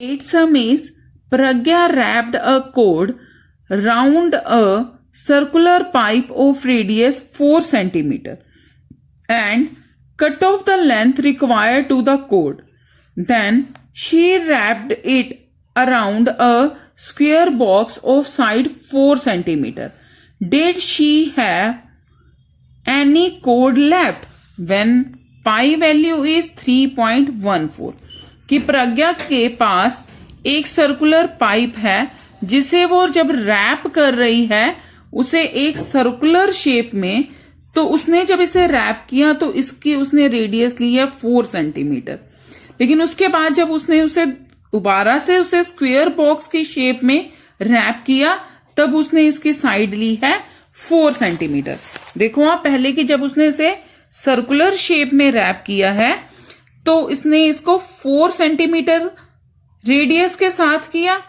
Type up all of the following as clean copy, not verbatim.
Eighth sum is Pragya wrapped a cord round a circular pipe of radius 4 cm and cut off the length required to the cord. Then she wrapped it around a square box of side 4 cm. Did she have any cord left when pi value is 3.14? कि प्रज्ञा के पास एक circular pipe है जिसे वो जब rap कर रही है उसे एक सर्कुलर शेप में, तो उसने जब इसे रैप किया तो इसकी उसने रेडियस ली है 4 सेंटीमीटर। लेकिन उसके बाद जब उसने उसे दोबारा से उसे स्क्वायर बॉक्स की शेप में रैप किया तब उसने इसकी साइड ली है 4 सेंटीमीटर। देखो आप पहले की जब उसने इसे सर्कुलर शेप में रैप किया है तो इसने इसको 4 सेंटीमीटर रेडियस के साथ किया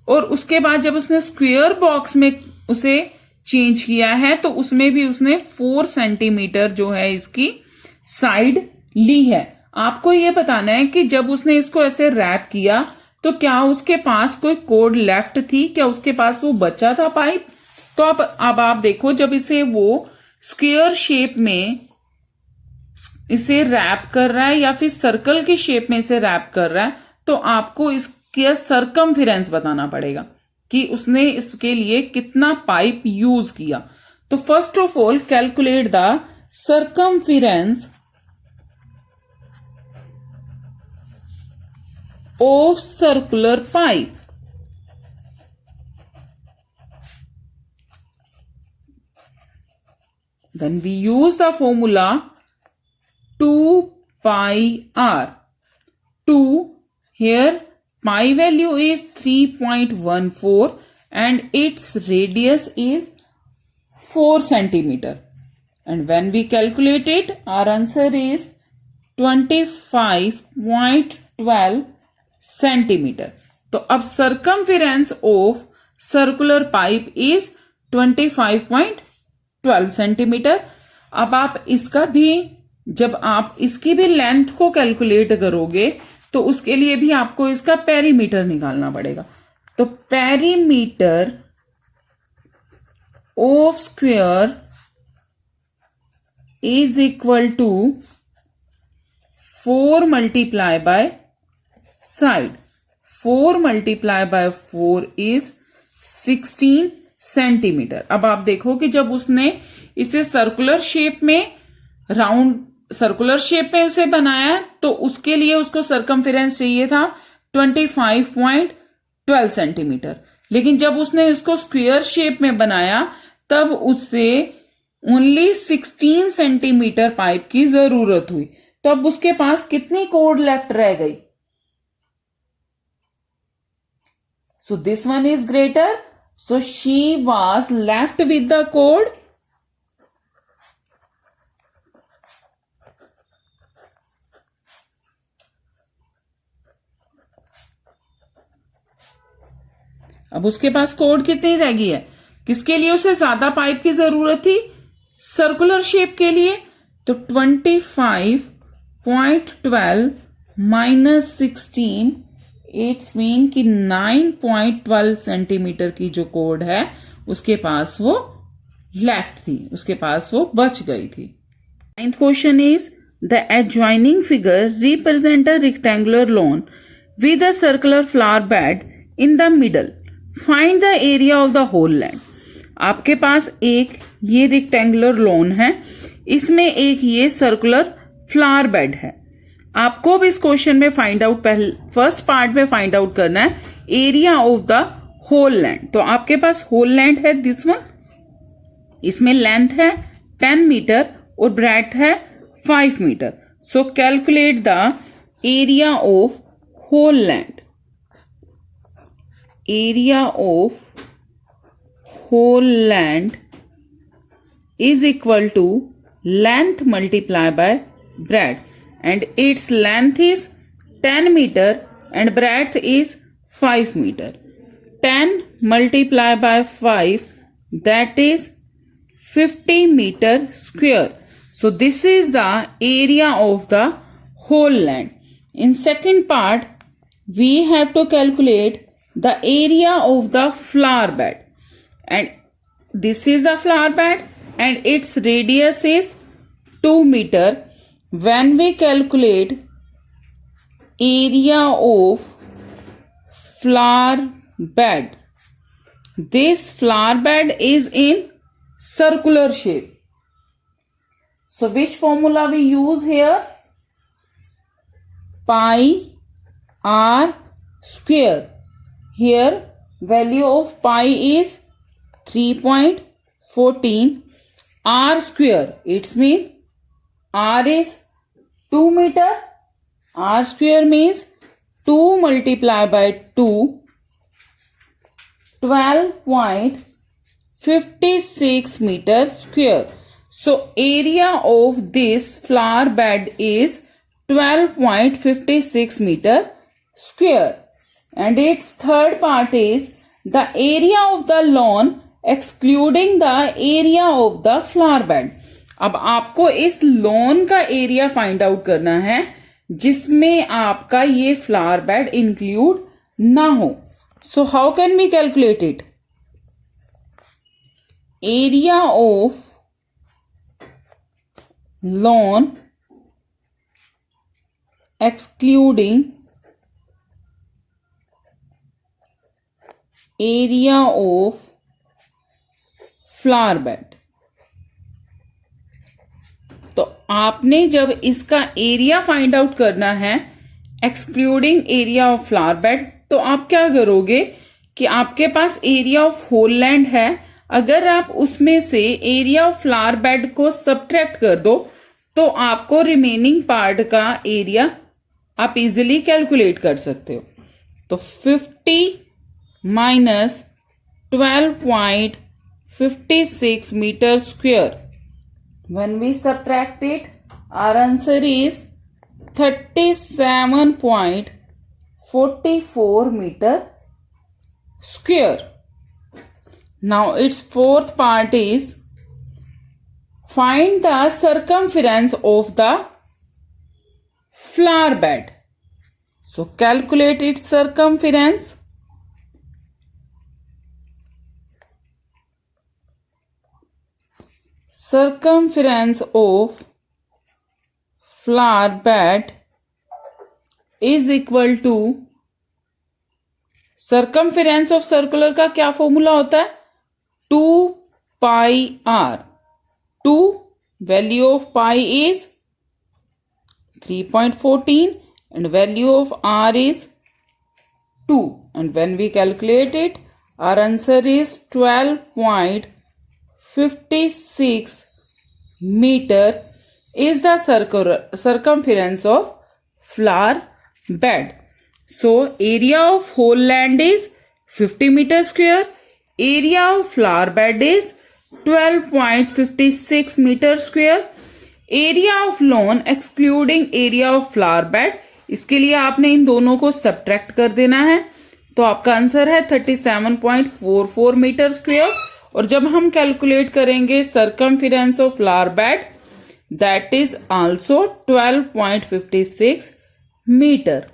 और उसके बाद जब उसने स्क्वायर बॉक्स में उसे चेंज किया है तो उसमें भी उसने 4 सेंटीमीटर जो है इसकी साइड ली है। आपको यह बताना है कि जब उसने इसको ऐसे रैप किया तो क्या उसके पास कोई कोड लेफ्ट थी, क्या उसके पास वो बचा था पाइप। तो अब आप देखो जब इसे वो स्क्वायर शेप में इसे रैप कर रहा है या फिर सर्कल की शेप में इसे रैप कर रहा है तो आपको इसका सरकमफेरेंस बताना पड़ेगा कि उसने इसके लिए कितना पाइप यूज किया। तो first of all calculate the circumference of circular pipe. Then we use the formula 2 pi r. 2 here pi value is 3.14 and its radius is 4 centimeter. And when we calculate it, our answer is 25.12 centimeter. तो अब circumference of circular pipe is 25.12 centimetre. अब आप इसका भी जब आप इसकी भी लेंथ को कैलकुलेट करोगे तो उसके लिए भी आपको इसका पेरीमीटर निकालना पड़ेगा। तो perimeter of square is equal to 4 multiply by side. 4 multiply by 4 is 16 centimetre. अब आप देखो कि जब उसने इसे सर्कुलर शेप में सर्कुलर शेप में उसे बनाया तो उसके लिए उसको सरकमफेरेंस चाहिए था 25.12 सेंटीमीटर। लेकिन जब उसने इसको स्क्वायर शेप में बनाया तब उससे ओनली 16 सेंटीमीटर पाइप की जरूरत हुई। तो अब उसके पास कितनी कोड लेफ्ट रह गई। So this one is greater, so she was left with the cord अब उसके पास कोड कितनी रह गई है। किसके लिए उसे ज्यादा पाइप की जरूरत थी, सर्कुलर शेप के लिए। तो 25.12 माइनस 16 इट्स मीन कि 9.12 सेंटीमीटर की जो कोड है उसके पास वो लेफ्ट थी, उसके पास वो बच गई थी। 9th question is the adjoining figure represent a rectangular lawn with a circular flower bed in the middle, find the area of the whole land. आपके पास एक ये रेक्टेंगुलर लॉन है, इसमें एक ये सर्कुलर फ्लावर बेड है। आपको अब इस क्वेश्चन में फाइंड आउट फर्स्ट पार्ट में फाइंड आउट करना है area of the whole land. तो आपके पास होल लैंड है दिस वन, इसमें लेंथ है 10 मीटर और ब्रेड्थ है 5 metre. So calculate the area of whole land. Area of whole land is equal to length multiply by breadth and its length is 10 meter and breadth is 5 meter. 10 multiplied by 5 that is 50 meter square. So this is the area of the whole land. In second part we have to calculate the area of the flower bed, and this is a flower bed and its radius is 2 meter. When we calculate area of flower bed, this flower bed is in circular shape. So which formula we use here? Pi r square. Here value of pi is 3.14. R square, it's mean r is 2 meter. R square means 2 multiplied by 2, 12.56 meter square. So area of this flower bed is 12.56 meter square. And its third part is the area of the lawn excluding the area of the flower bed. अब आपको इस lawn का area find out करना है जिसमें आपका ये flower bed include ना हो. So how can we calculate it? Area of lawn excluding area of flower bed. तो आपने जब इसका एरिया फाइंड आउट करना है excluding area of flower bed, तो आप क्या करोगे कि आपके पास एरिया ऑफ होल लैंड है. अगर आप उसमें से एरिया ऑफ फ्लावर बेड को सबट्रैक्ट कर दो तो आपको रिमेनिंग पार्ट का एरिया आप इजीली कैलकुलेट कर सकते हो. तो 50 minus 12.56 metre square. When we subtract it, our answer is 37.44 meter square. Now its fourth part is find the circumference of the flower bed. So calculate its circumference. Circumference of flower bed is equal to, circumference of circular का क्या formula होता है? 2 pi r. 2 value of pi is 3.14 and value of r is 2, and when we calculate it our answer is 12.56 meter is the circumference of flower bed. So area of whole land is 50 meter square. Area of flower bed is 12.56 meter square. Area of lawn excluding area of flower bed, इसके लिए आपने इन दोनों को subtract कर देना है. तो आपका आंसर है 37.44 मीटर स्क्वेयर. और जब हम कैलकुलेट करेंगे circumference of flower bed, that is also 12.56 metre.